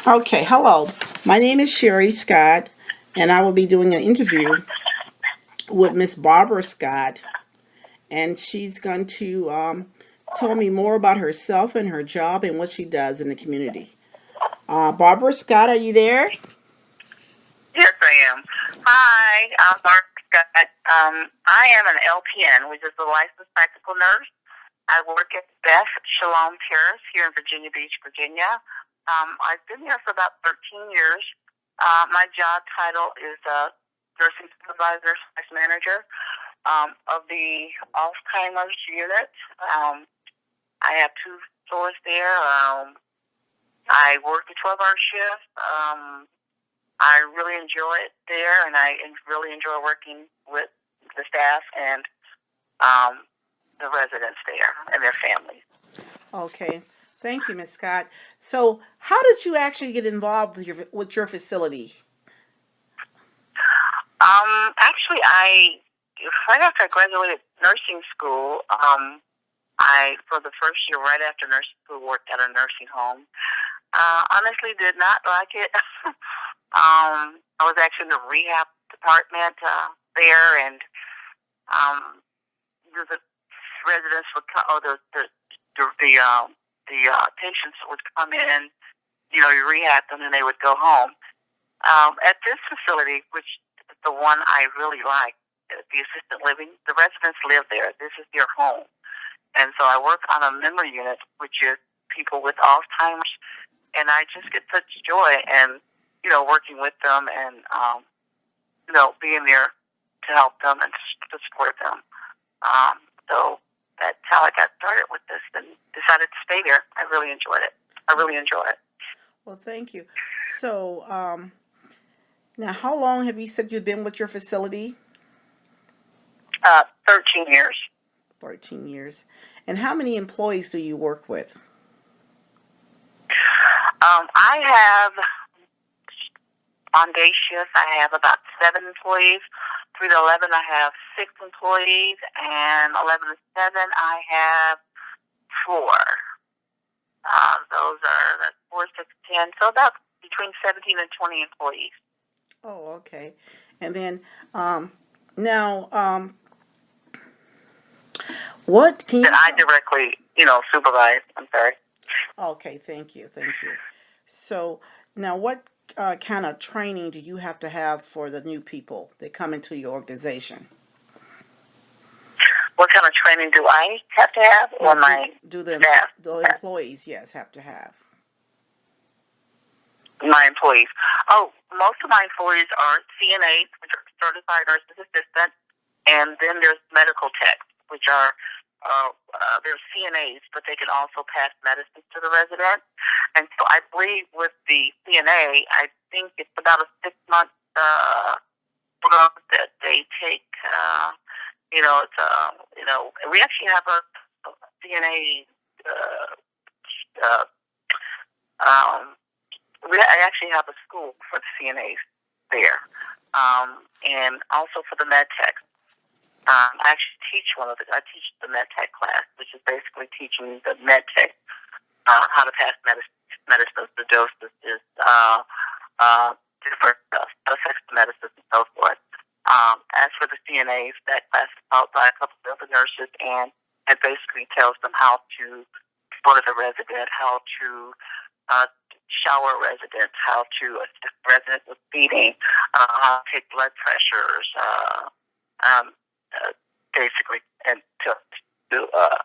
Okay, hello. My name is Sherry Scott, and I will be doing an interview with Miss Barbara Scott, and she's going to tell me more about herself and her job and what she does in the community. Barbara Scott, are you there? Yes, I am. Hi, I'm Mark Scott. I am an LPN, which is a licensed practical nurse. I work at Beth Shalom here in Virginia Beach, Virginia. I've been here for about 13 years. My job title is nursing supervisor / manager of the Alzheimer's unit. I have 2 floors there. I work a 12-hour shift. I really enjoy it there, and I really enjoy working with the staff and the residents there and their families. Okay, thank you, Miss Scott. So, how did you actually get involved with your facility? Actually, right after I graduated nursing school, for the first year right after nursing school, worked at a nursing home. Honestly, did not like it. I was actually in the rehab department there, and the residents would come, or the patients would come in. You rehab them, and they would go home. At this facility, which is the one I really like, the assisted living, the residents live there. This is their home, and so I work on a memory unit, which is people with Alzheimer's, and I just get such joy and working with them and, being there to help them and to support them. So that's how I got started with this and decided to stay there. I really enjoyed it. Well, thank you. So, now, how long have you said you've been with your facility? 13 years. 13 years. And how many employees do you work with? I have, on day shift, I have about 7 employees. 3 to 11, I have 6 employees. And 11 to 7, I have 4. Those are 4, 6, 10. So about between 17 and 20 employees. Oh, okay. And then, now, what can you... That I directly, supervise. I'm sorry. Okay, thank you. So, now what kind of training do you have to have for the new people that come into your organization? What kind of training do I have to have, or my staff? The employees, yes, have to have. My employees. Oh, most of my employees are CNAs, which are certified nurses assistant, and then there's medical techs, which are they're CNAs, but they can also pass medicine to the resident. And so I believe with the CNA, I think it's about a 6-month program that they take. We actually have a CNA. I actually have a school for the CNAs there, and also for the med techs. I actually teach I teach the med tech class, which is basically teaching the med tech how to pass medicines, the doses, different effects of medicines, and so forth. As for the CNAs, that class is taught by a couple of other nurses, and it basically tells them how to support the resident, how to shower residents, how to assist residents with feeding, how to take blood pressures, basically, and to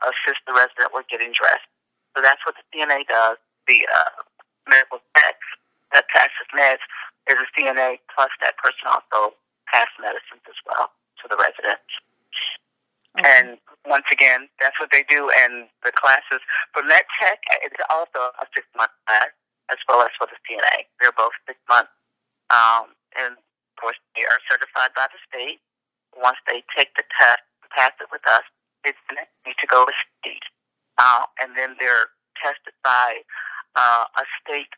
assist the resident with getting dressed. So that's what the CNA does. The medical tech that passes meds is a CNA, plus that person also passes medicines as well to the residents. Okay. And once again, that's what they do. And the classes for med tech, it's also a 6-month class, as well as for the CNA. They're both 6 months. And of course, they are certified by the state. Once they take the test and pass it with us, they need to go to state. And then they're tested by a state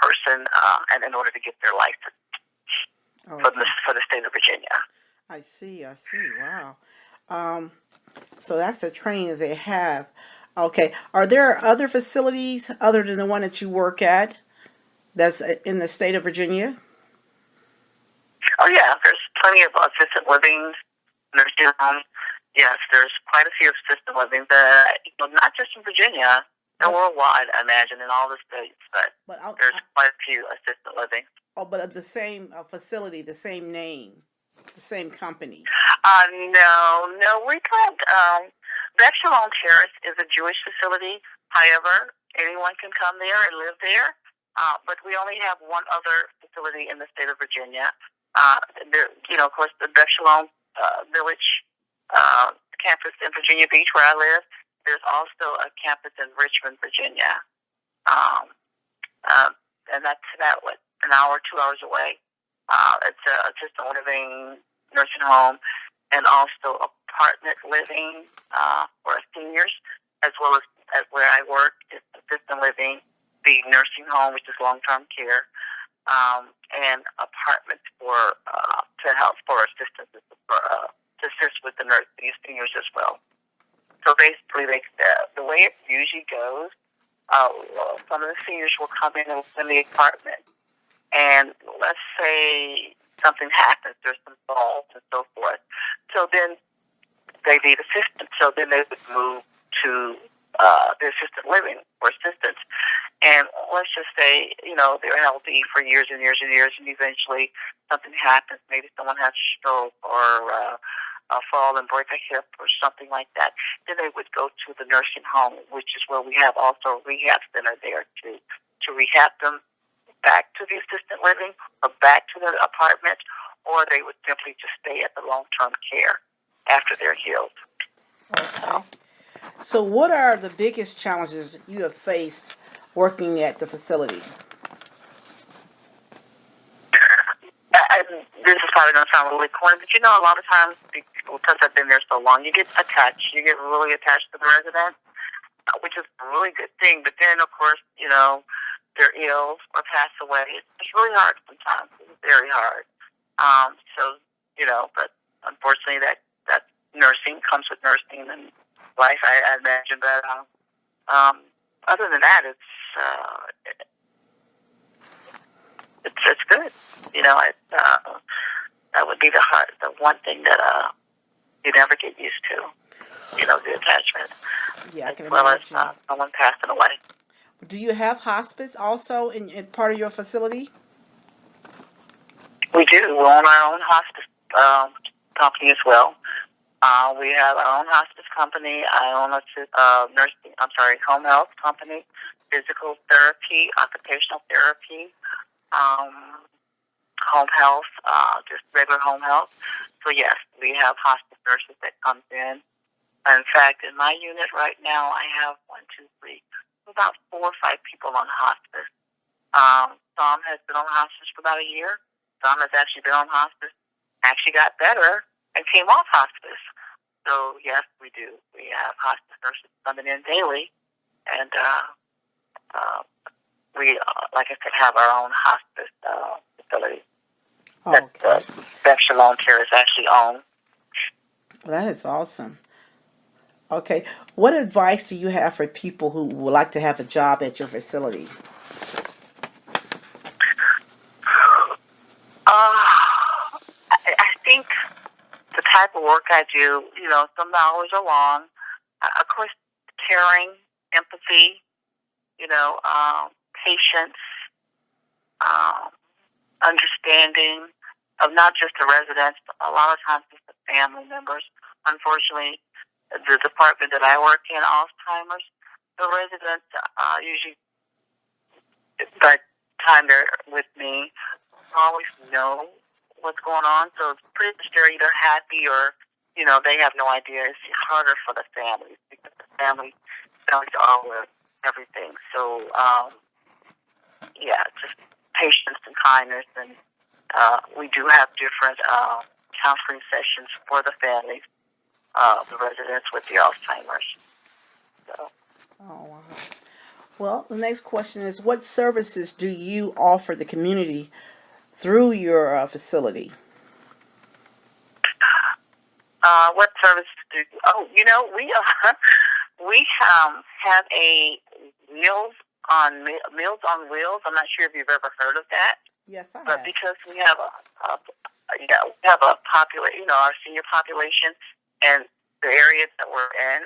person and in order to get their license. Okay. For the state of Virginia. I see. Wow. So that's the training that they have. Okay. Are there other facilities other than the one that you work at? That's in the state of Virginia? Oh yeah, there's plenty of assisted living, nursing homes. Yes, there's quite a few assisted living. Not just in Virginia, and worldwide, I imagine, in all the states, but there's quite a few assisted living. Oh, but of the same facility, the same name, the same company. No, we don't. Beth Shalom Terrace is a Jewish facility. However, anyone can come there and live there. But we only have one other facility in the state of Virginia. Of course, the Beth Shalom Village campus in Virginia Beach, where I live. There's also a campus in Richmond, Virginia, and that's about an hour, 2 hours away. It's a assisted living nursing home, and also apartment living for seniors, as well as where I work is assisted living, the nursing home, which is long-term care, and apartments for to help for assistance to assist with the seniors as well. So basically, the way it usually goes, some of the seniors will come in the apartment, and let's say something happens, there's some falls and so forth. So then they need assistance. So then they would move to the assisted living for assistance. And let's just say, they're healthy for years and years and years, and eventually something happens. Maybe someone has a stroke or a fall and break a hip or something like that. Then they would go to the nursing home, which is where we have also a rehab center there to rehab them back to the assisted living or back to the apartment, or they would simply just stay at the long-term care after they're healed. Okay. So what are the biggest challenges you have faced working at the facility? This is probably going to sound really corny, but a lot of times, because I've been there so long, you get attached. You get really attached to the residents, which is a really good thing. But then, of course, they're ill or pass away. It's really hard sometimes. It's very hard. But unfortunately, that nursing comes with nursing and life, I imagine. But other than that, it's good. That would be the one thing that you never get used to. The attachment. Yeah, I can imagine. As well as someone passing away. Do you have hospice also in part of your facility? We do. We own our own hospice company as well. We have our own hospice company. I own a home health company, physical therapy, occupational therapy, home health, just regular home health. So yes, we have hospice nurses that comes in. In fact, in my unit right now, I have about 4 or 5 people on hospice. Some has been on hospice for about a year. Some has actually been on hospice, actually got better, and came off hospice. So, yes, we do. We have hospice nurses coming in daily, and we, like I said, have our own hospice facility. Okay. That Beth Shalom Terrace actually owns. Well, that is awesome. Okay. What advice do you have for people who would like to have a job at your facility? I think the type of work I do, some hours are long. Of course, caring, empathy, patience, understanding of not just the residents, but a lot of times it's the family members. Unfortunately, the department that I work in, Alzheimer's, the residents usually, by the time they're with me, always know what's going on. So it's pretty much they're either happy or, they have no idea. It's harder for the families because the families are with everything. So, just patience and kindness. And we do have different counseling sessions for the families, the residents with the Alzheimer's. So. Oh, wow. Well, the next question is, what services do you offer the community through your facility? What services do you? Oh, we have a meals on Meals on Wheels. I'm not sure if you've ever heard of that. Yes, I But have. because we have we have a our senior population, and the areas that we're in,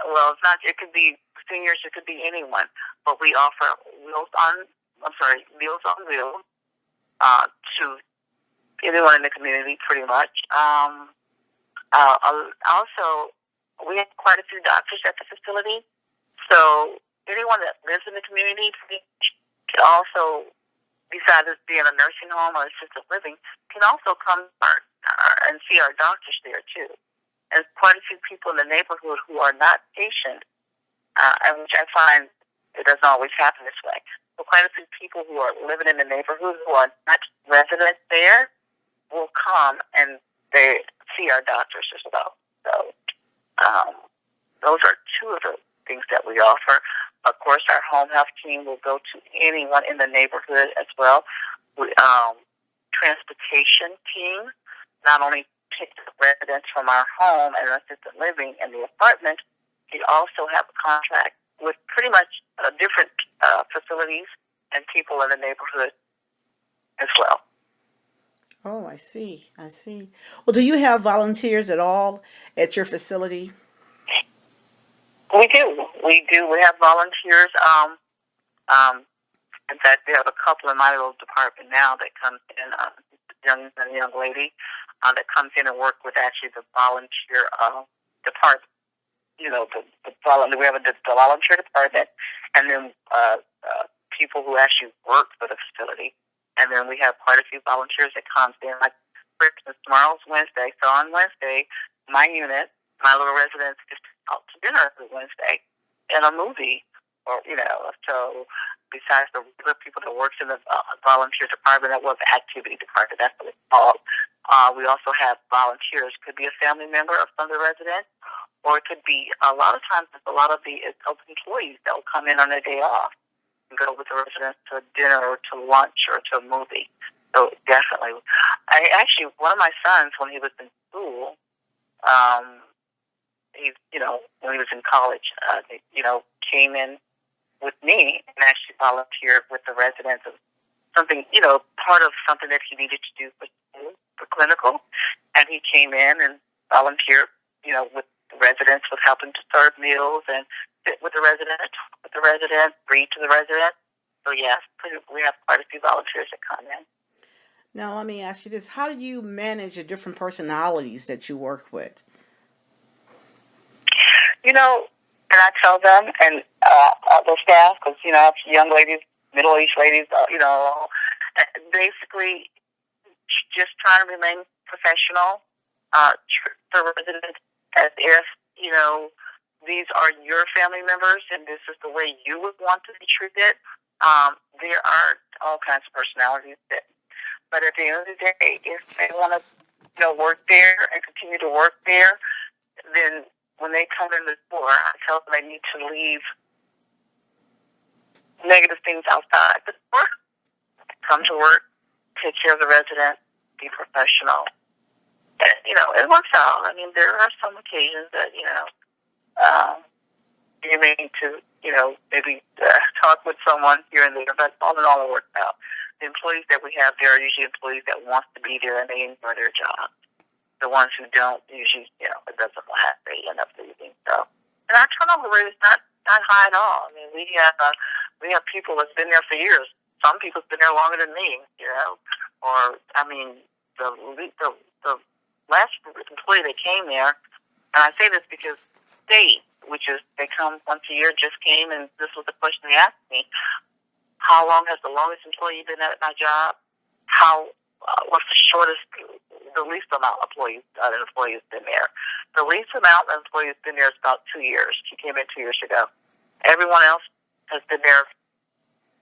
well, it's not. It could be seniors. It could be anyone. But we offer Meals on Wheels to anyone in the community, pretty much. Also, we have quite a few doctors at the facility, so anyone that lives in the community can also, besides us being a nursing home or assisted living, can also come and see our doctors there too. And quite a few people in the neighborhood who are not patients, and which I find it doesn't always happen this way. So quite a few people who are living in the neighborhood who are not residents there will come and they see our doctors as well. So those are two of the things that we offer. Of course, our home health team will go to anyone in the neighborhood as well. We, transportation team not only pick the residents from our home and assisted living and the apartment, we also have a contract with pretty much different facilities and people in the neighborhood as well. Oh, I see. I see. Well, do you have volunteers at all at your facility? We do. We have volunteers. In fact, we have a couple in my little department now that comes in, a young lady that comes in and work with actually the volunteer department. We have the volunteer department, and then people who actually work for the facility. And then we have quite a few volunteers that comes in. Like, for instance, tomorrow's Wednesday. So on Wednesday, my unit, my little residents, is out to dinner every Wednesday and a movie. So besides the regular people that works in the volunteer department, that was the activity department. That's what it's called. We also have volunteers. Could be a family member of some of the residents, or it could be a lot of times it's a lot of the employees that will come in on their day off and go with the residents to dinner or to lunch or to a movie. So definitely, one of my sons, when he was in school, when he was in college, came in with me and actually volunteered with the residents of something, part of something that he needed to do for clinical. And he came in and volunteered, with the residents, with helping to serve meals and sit with the residents, talk with the residents, read to the residents. So yes, we have quite a few volunteers that come in. Now, let me ask you this. How do you manage the different personalities that you work with? And I tell them and the staff, because, I have young ladies, middle-aged ladies, basically just trying to remain professional, the residents, as if, these are your family members and this is the way you would want to be treated. There are all kinds of personalities but at the end of the day, if they want to, work there and continue to work there, then when they come in the door, I tell them they need to leave negative things outside the door. Come to work, take care of the resident, be professional. And, it works out. I mean, there are some occasions that, you may need to, maybe talk with someone here and there, but all in all, it works out. The employees that we have there are usually employees that want to be there and they enjoy their job. The ones who don't, usually, it doesn't last. They end up leaving. So, and our turnover rate is not high at all. I mean, we have people that's been there for years. Some people's been there longer than me, Or, I mean, the last employee that came there, and I say this because they come once a year, just came, and this was the question they asked me: how long has the longest employee been at my job? What's the least amount of employees has been there? The least amount of employees been there is about 2 years. She came in 2 years ago. Everyone else has been there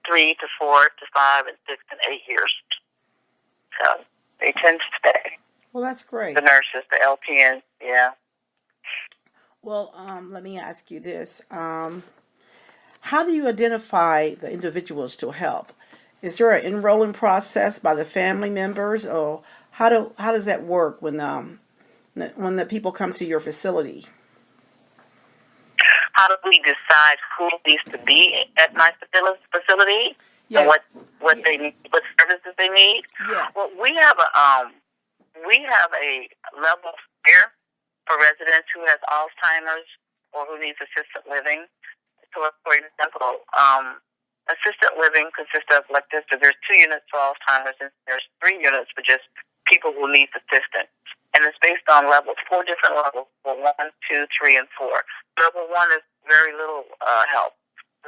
3 to 4 to 5 and 6 and 8 years. So they tend to stay. Well, that's great. The nurses, the LPNs, yeah. Well, let me ask you this. How do you identify the individuals to help? Is there an enrolling process by the family members, or how does that work when the people come to your facility? how do we decide who needs to be at my facility Yes. and what Yes. they need, what services they need? Yes. Well, we have a level of care for residents who has Alzheimer's or who needs assisted living. So, for example, assisted living consists of like this. So there's 2 units for Alzheimer's, and there's 3 units for just people who need assistance. And it's based on levels, 4 different levels, for 1, 2, 3, and 4. Level 1 is very little help.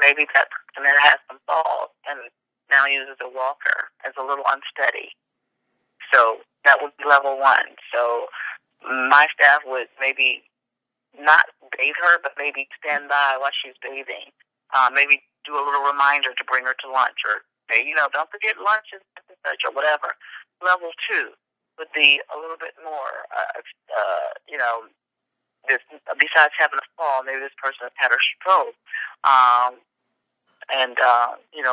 Maybe that person that has some falls and now uses a walker is a little unsteady. So that would be level 1. So my staff would maybe not bathe her, but maybe stand by while she's bathing. Maybe do a little reminder to bring her to lunch, or say, don't forget lunch and such, or whatever. Level 2 would be a little bit more, besides having a fall, maybe this person has had a stroke, and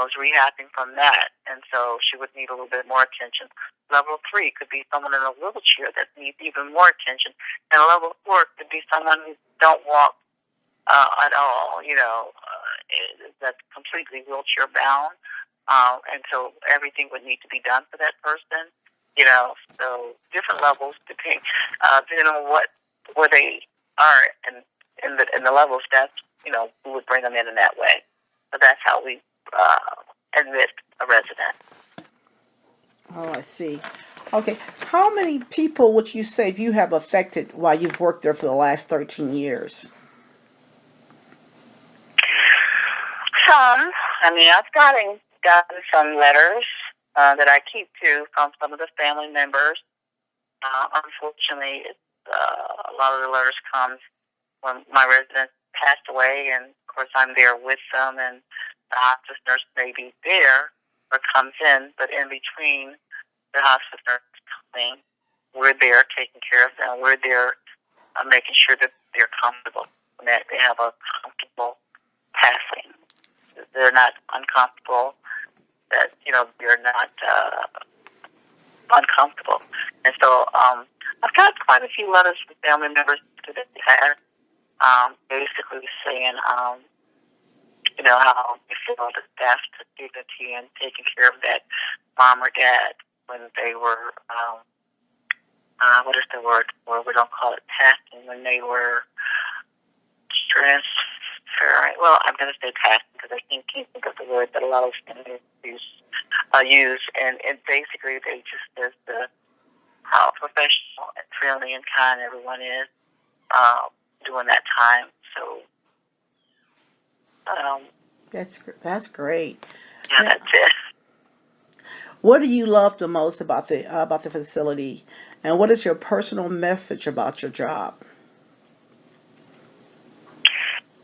is rehabbing from that, and so she would need a little bit more attention. Level 3 could be someone in a wheelchair that needs even more attention, and level 4 could be someone who don't walk at all, that's completely wheelchair bound, and so everything would need to be done for that person. So different levels depending on where they are in the levels. That's we would bring them in that way. So that's how we admit a resident. Oh, I see. Okay, how many people would you say you have affected while you've worked there for the last 13 years? Some. I've gotten some letters that I keep too from some of the family members. Unfortunately, a lot of the letters come when my resident passed away, and of course I'm there with them, and the hospice nurse may be there or comes in, but in between the hospice nurse coming, we're there taking care of them. We're there making sure that they're comfortable, and that they have a comfortable passing. They're not uncomfortable, that they're not uncomfortable. And so I've got quite a few letters from family members that they had, basically saying how they feel the staff took dignity and taking care of that mom or dad when they were what is the word? Well, we don't call it passing, when they were transferring. Well, I'm going to say passing because I can't think of the word that a lot of families use. And basically they just says how professional and friendly and kind everyone is during that time. So That's great. yeah, Now, that's it. what do you love the most about the facility, and what is your personal message about your job?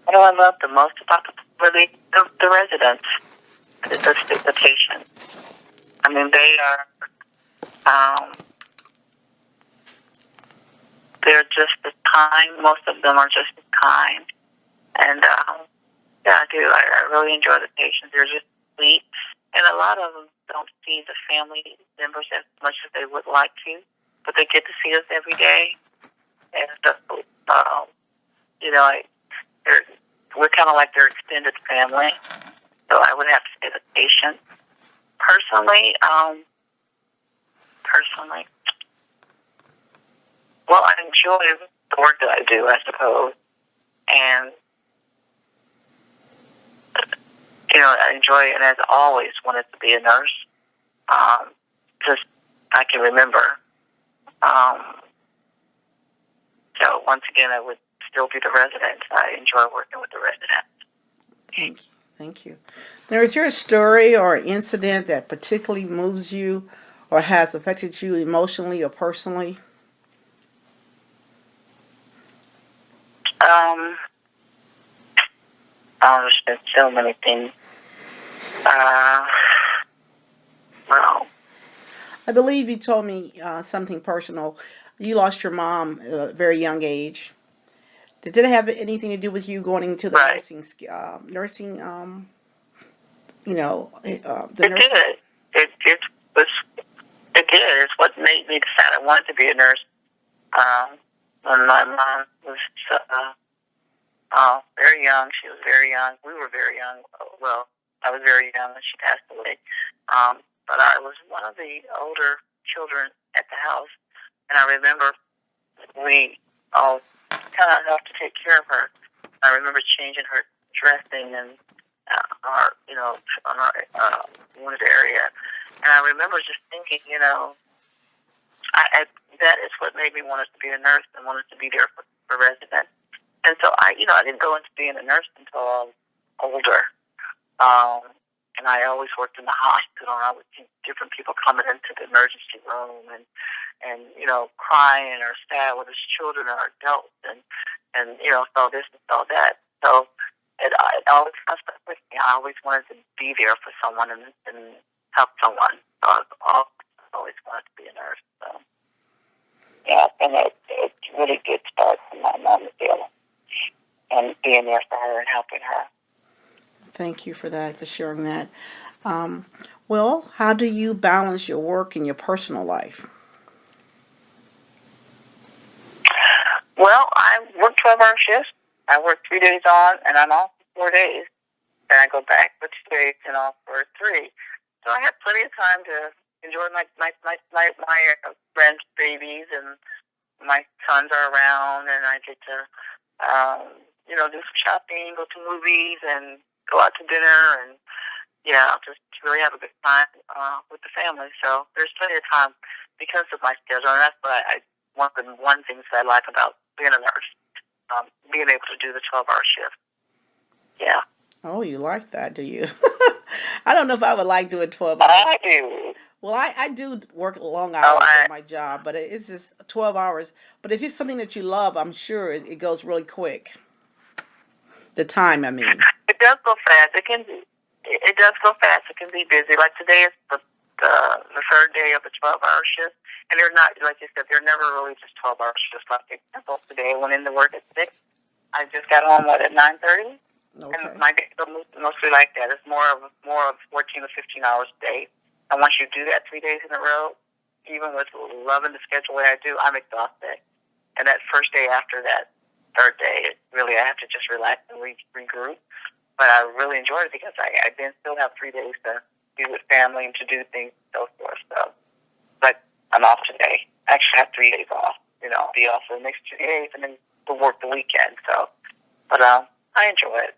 What do I love the most about the residents, the patients? They are, they're just as kind. Most of them are just as kind. And, yeah, I do. I really enjoy the patients. They're just sweet. And a lot of them don't see the family members as much as they would like to, but they get to see us every day. And so, we're kind of like their extended family. So I would have to say the patient. Personally, well, I enjoy the work that I do, I suppose. And, I enjoy it, and as always wanted to be a nurse. Just, I can remember. So once again, I would still be the resident. I enjoy working with the residents. Thank you. Now, is there a story or an incident that particularly moves you or has affected you emotionally or personally? There's been so many things. Well, I believe you told me something personal. You lost your mom at a very young age. Did it have anything to do with you going into the right. nursing? The It nursing. did. It did. It's what made me decide I wanted to be a nurse. When my mom was very young. She was very young. We were very young. Well, I was very young when she passed away. But I was one of the older children at the house, and I remember we all kind of helped to take care of her. I remember changing her dressing and on our wounded area, and I remember just thinking, that is what made me want to be a nurse and wanted to be there for residents. And so I didn't go into being a nurse until I was older. And I always worked in the hospital, and I would see different people coming into the emergency room and crying or sad with his children or adults, and saw this and saw that. So it always kind of stuck with me. I always wanted to be there for someone and help someone. So I always wanted to be a nurse. So yeah, and it's really good start from my mom feeling and being there for her and helping her. Thank you for sharing that. Well, how do you balance your work and your personal life? Well, I work 12-hour shifts. I work 3 days on, and I'm off for 4 days. Then I go back for 2 days and off for 3. So I have plenty of time to enjoy my grandbabies, and my sons are around, and I get to do some shopping, go to movies, and go out to dinner, and just really have a good time with the family. So there's plenty of time because of my schedule, and that's what one of the things that I like about being a nurse, being able to do the 12-hour shift. Yeah. Oh, you like that, do you? I don't know if I would like doing 12 hours. I do. Well, I do work long hours at my job, but it's just 12 hours. But if it's something that you love, I'm sure it goes really quick. The time, I mean. It does go fast. It does go fast. It can be busy. Like today is the 3rd day of the 12-hour shift, and they're not, like you said, they're never really just 12-hour shifts. Like example, today I went into work at 6. I just got home at 9:30. Okay. And my days are mostly like that. It's more of 14 to 15 hours a day. And once you do that 3 days in a row, even with loving the schedule that I do, I'm exhausted. And that first day after that 3rd day, I have to just relax and regroup. But I really enjoy it because I then still have 3 days to be with family and to do things and so forth. So, but I'm off today. I actually have 3 days off. I'll be off for the next 2 days and then we'll work the weekend. So, but I enjoy it.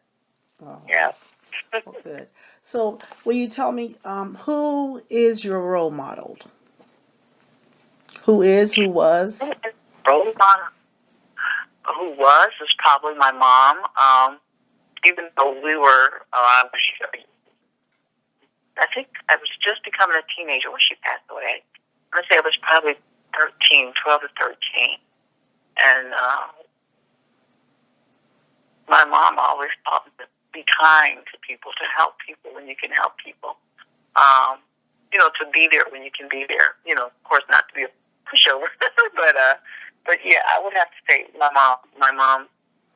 Oh, yeah. Well, good. So, will you tell me who is your role model? Who was? Role model. Who was is probably my mom. Even though we were, I think I was just becoming a teenager when she passed away. I'm going to say I was probably 12 to 13. And my mom always taught me to be kind to people, to help people when you can help people. To be there when you can be there. Of course, not to be a pushover, but yeah, I would have to say my mom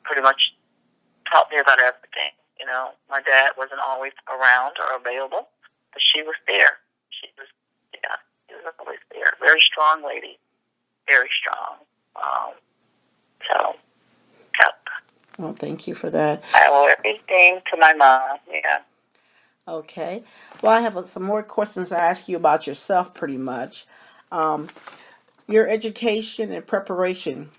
pretty much taught me about everything. My dad wasn't always around or available, but she was there. She was always there. Very strong lady. Very strong. Well, thank you for that. I owe everything to my mom. Yeah. Okay. Well, I have some more questions to ask you about yourself, pretty much. Your education and preparation,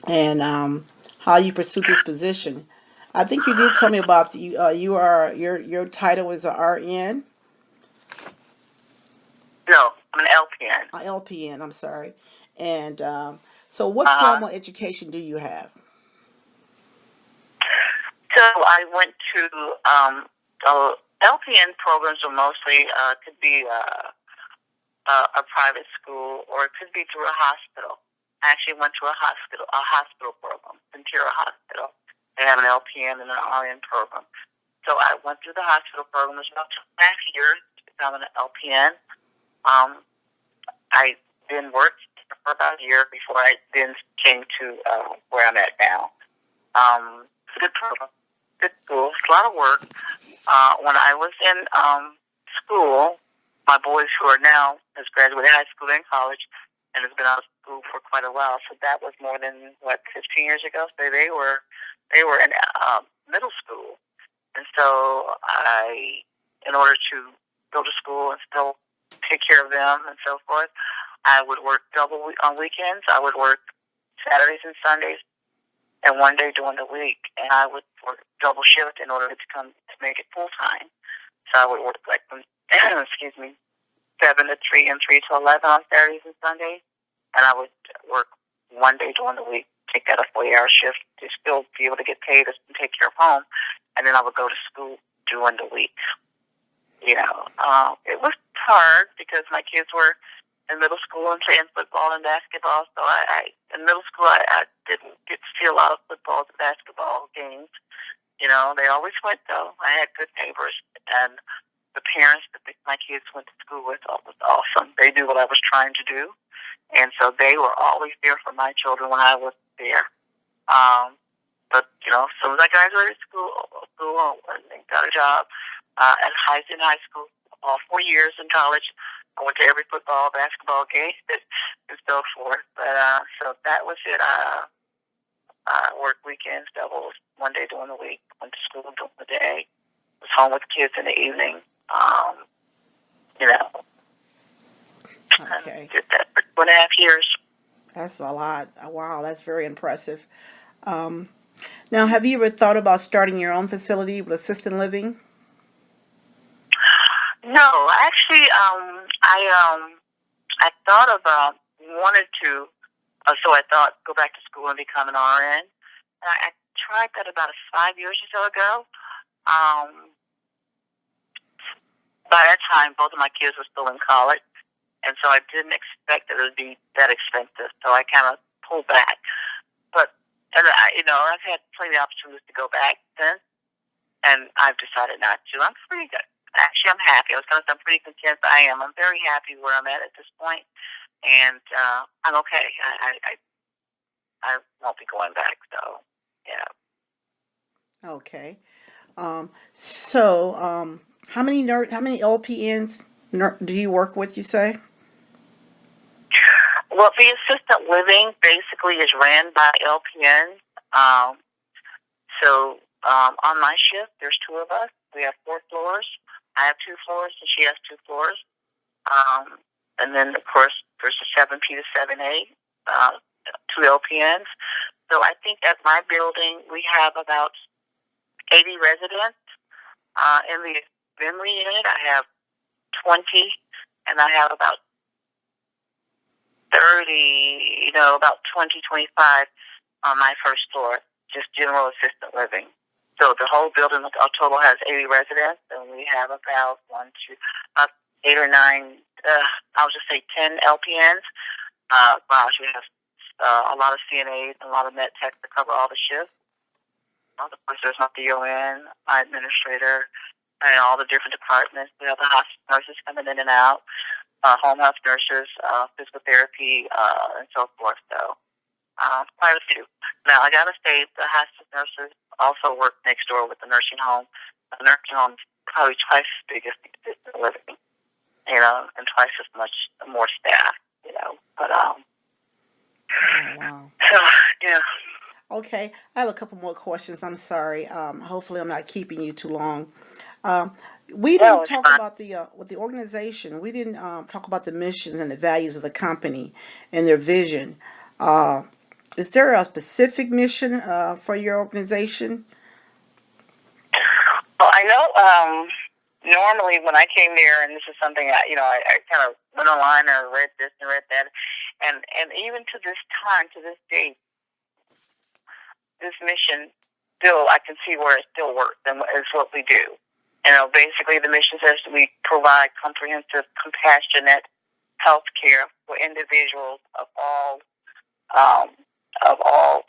and how you pursued this position. I think you did tell me about your title is an RN. No, I'm an LPN. LPN. I'm sorry. And so, what formal education do you have? So I went to LPN programs are mostly could be a private school, or it could be through a hospital. I actually went to a hospital program, Ventura Hospital. They have an LPN and an RN program. So I went through the hospital program. It was about 2.5 years to become an LPN. I then worked for about a year before I then came to where I'm at now. It's a good program, good school. It's a lot of work. When I was in school, my boys who are now has graduated high school and college and has been out of school for quite a while. So that was more than 15 years ago. So they they were in middle school, and so in order to go to school and still take care of them and so forth, I would work double on weekends. I would work Saturdays and Sundays, and one day during the week, and I would work double shift in order to make it full time. So I would work like from 7 to 3 and 3 to 11 on Saturdays and Sundays, and I would work one day during the week, take that a 40-hour shift to still be able to get paid and take care of home, and then I would go to school during the week. It was hard because my kids were in middle school and playing football and basketball. So in middle school, I didn't get to see a lot of football and basketball games. They always went, though. I had good neighbors, and the parents that my kids went to school with was awesome. They knew what I was trying to do, and so they were always there for my children when I was there. But as soon as I graduated school and got a job in high school, all 4 years in college, I went to every football, basketball game, and so forth. But so that was it. I worked weekends, doubles, one day during the week, went to school during the day, was home with kids in the evening. Okay. And did that for 2.5 years. That's a lot. Wow, that's very impressive. Now, have you ever thought about starting your own facility with assisted living? No, actually, I thought about wanted to. So I thought go back to school and become an RN. And I tried that about 5 years or so ago. By that time, both of my kids were still in college, and so I didn't expect that it would be that expensive. So I kind of pulled back. I've had plenty of opportunities to go back since, and I've decided not to. I'm pretty good. Actually, I'm happy. I was going to say I'm pretty content. I am. I'm very happy where I'm at this point, and I'm okay. I won't be going back. So, yeah. Okay. How many LPNs do you work with, you say? Well, the assisted living basically is ran by LPNs. On my shift, there's 2 of us. We have 4 floors. I have 2 floors, and she has 2 floors. And then, of course, there's a 7P to 7A, 2 LPNs. So I think at my building, we have about 80 residents. In the assembly unit, I have 20, and I have about 30, about 20, 25 on my first floor, just general assisted living. So the whole building, our total has 80 residents, and we have about 8 or 9, I'll just say 10 LPNs. We have a lot of CNAs and a lot of med techs to cover all the shifts. Of course, there's my DON, my administrator, and all the different departments. We have the hospice nurses coming in and out, home health nurses, physical therapy, and so forth. So quite a few. Now, I got to say, the hospice nurses also work next door with the nursing home. The nursing home is probably twice as big as the assisted living, and twice as much more staff, But, Oh, wow. so, yeah. Okay, I have a couple more questions. I'm sorry. Hopefully, I'm not keeping you too long. We didn't talk about with the organization. We didn't talk about the missions and the values of the company and their vision. Is there a specific mission for your organization? Well, I know normally when I came there, and this is something I kind of went online and read this and read that, and even to this time, to this date, this mission still, I can see where it still works, and it's what we do. Basically the mission says we provide comprehensive, compassionate health care for individuals of all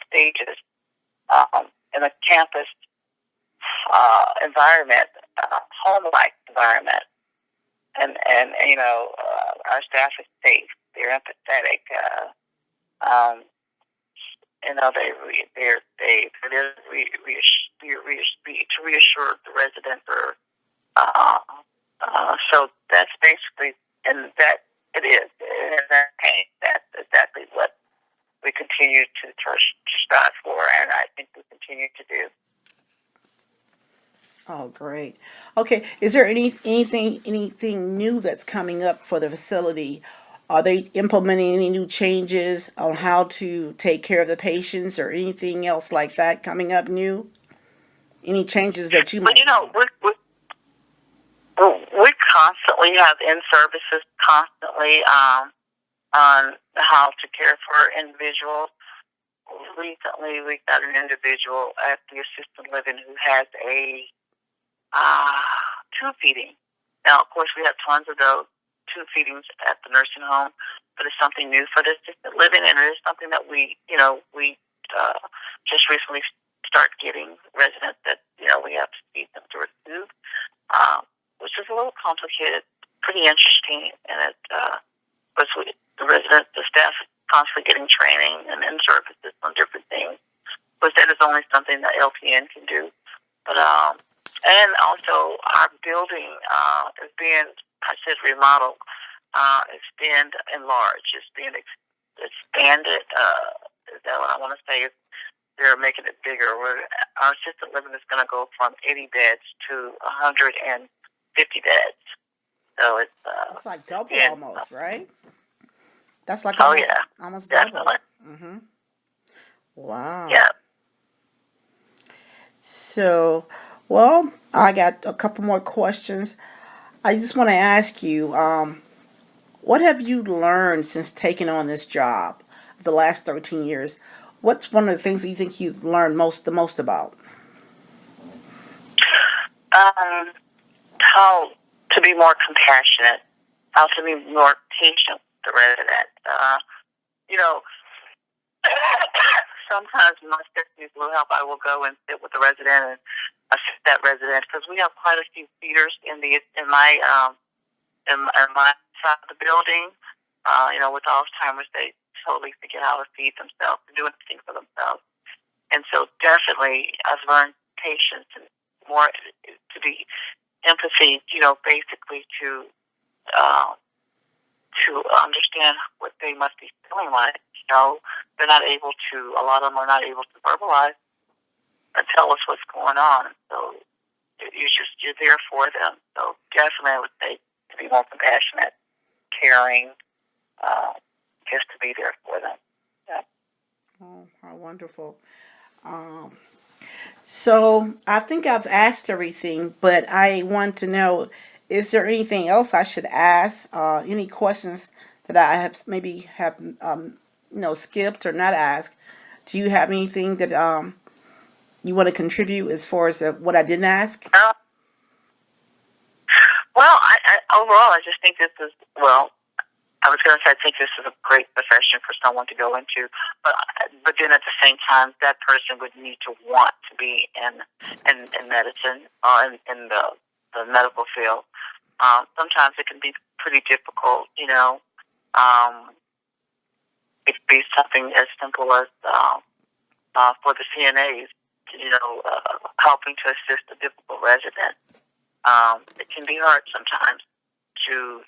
stages in a campus environment, home-like environment, and our staff is safe. They're empathetic. To reassure the residents. So that's basically, and that it is. And that's exactly what we continue to strive for, and I think we continue continue to do. Oh, great. Okay, is there anything new that's coming up for the facility? Are they implementing any new changes on how to take care of the patients or anything else like that coming up new? Any changes that you But might know? we constantly have in services constantly on how to care for individuals. Recently, we got an individual at the assisted living who has a tube feeding. Now, of course, we have tons of those tube feedings at the nursing home, but it's something new for the assisted living, and it is something that we just recently start getting residents that we have to feed them through a tube, which is a little complicated, pretty interesting, and it was the staff is constantly getting training and in services on different things. But that is only something that LPN can do. But and also our building is being, I said, remodeled. It's being enlarged. It's being expanded. Is that what I want to say? They're making it bigger. Our assisted living is going to go from 80 beds to 150 beds. So It's like double almost, right? That's like almost double. Mm-hmm. Wow. Yeah. So, well, I got a couple more questions. I just want to ask you, what have you learned since taking on this job the last 13 years? What's one of the things that you think you've learned the most about? How to be more compassionate, how to be more patient with the resident. Sometimes my staff needs a little help. I will go and sit with the resident and assist that resident because we have quite a few feeders in my side of the building. With Alzheimer's, they totally forget how to feed themselves and do anything for themselves. And so, definitely, I've learned patience and more to be empathy. Basically to understand what they must be feeling like. They're not able to. A lot of them are not able to verbalize and tell us what's going on. So you're there for them. So definitely, I would say to be more compassionate, caring, just to be there for them. Yeah. Oh, how wonderful. So I think I've asked everything, but I want to know, is there anything else I should ask? Any questions that I have skipped or not asked? Do you have anything that you want to contribute as far as what I didn't ask? Well, I overall, I just think this is, I was going to say I think this is a great profession for someone to go into, but then at the same time, that person would need to want to be in medicine or in the medical field. Sometimes it can be pretty difficult, it could be something as simple as for the CNAs, helping to assist a difficult resident. It can be hard sometimes to,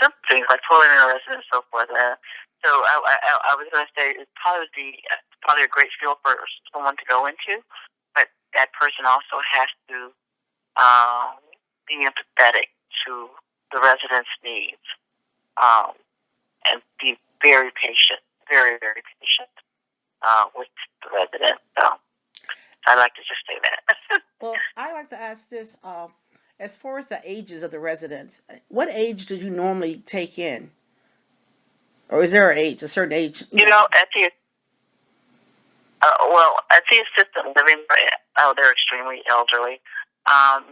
some things like toilet interested and so forth. So I was going to say it's probably a great field for someone to go into, but that person also has to be empathetic to the residents' needs and be very patient, very, very patient with the resident. So I'd like to just say that. Well, I like to ask this. As far as the ages of the residents, what age do you normally take in? Or is there a certain age? At the assisted living, they're extremely elderly.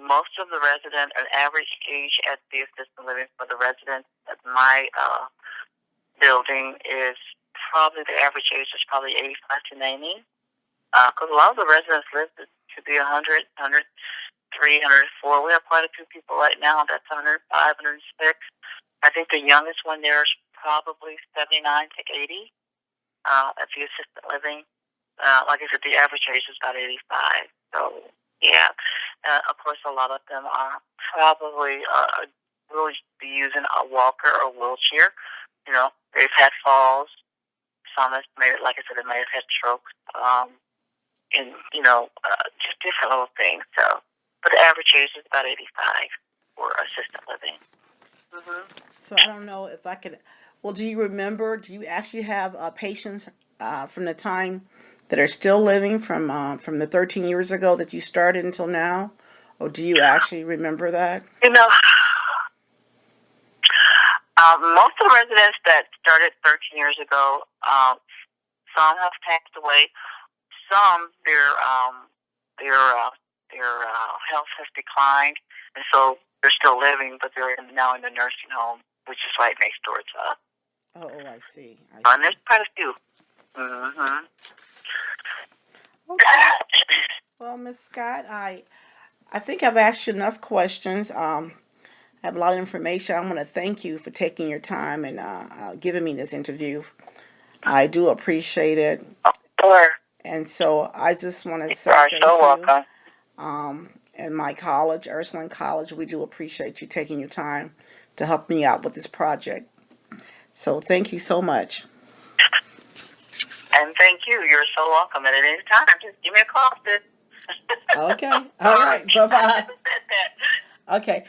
Most of the residents, an average age at the assisted living for the residents at my building is probably, the average age is probably 85 to 90. Because a lot of the residents live to be 100, 103, 104. We have quite a few people right now that's 105, 106. I think the youngest one there is probably 79 to 80 at the assisted living. Like I said, the average age is about 85. So, yeah. Of course, a lot of them are probably really be using a walker or wheelchair. They've had falls. some estimated, like I said, they may have had strokes, and just different little things. So, but the average age is about 85 for assisted living. Mm-hmm. So I don't know if I could. Well, do you remember? Do you actually have patients from the time that are still living from the 13 years ago that you started until now, or do you actually remember that? Most of the residents that started 13 years ago, some have passed away. Some their health has declined, and so they're still living, but they're now in the nursing home, which is right next door to us. Oh, I see. And there's quite a few. Mm-hmm. Okay. Well, Ms. Scott, I think I've asked you enough questions. I have a lot of information. I want to thank you for taking your time and giving me this interview. I do appreciate it. Sure. And so I just want to say thank you. Welcome. And my college, Ursuline College, we do appreciate you taking your time to help me out with this project. So thank you so much. And thank you. You're so welcome. At any time, just give me a call, sis. Okay. All right. Bye-bye. Okay.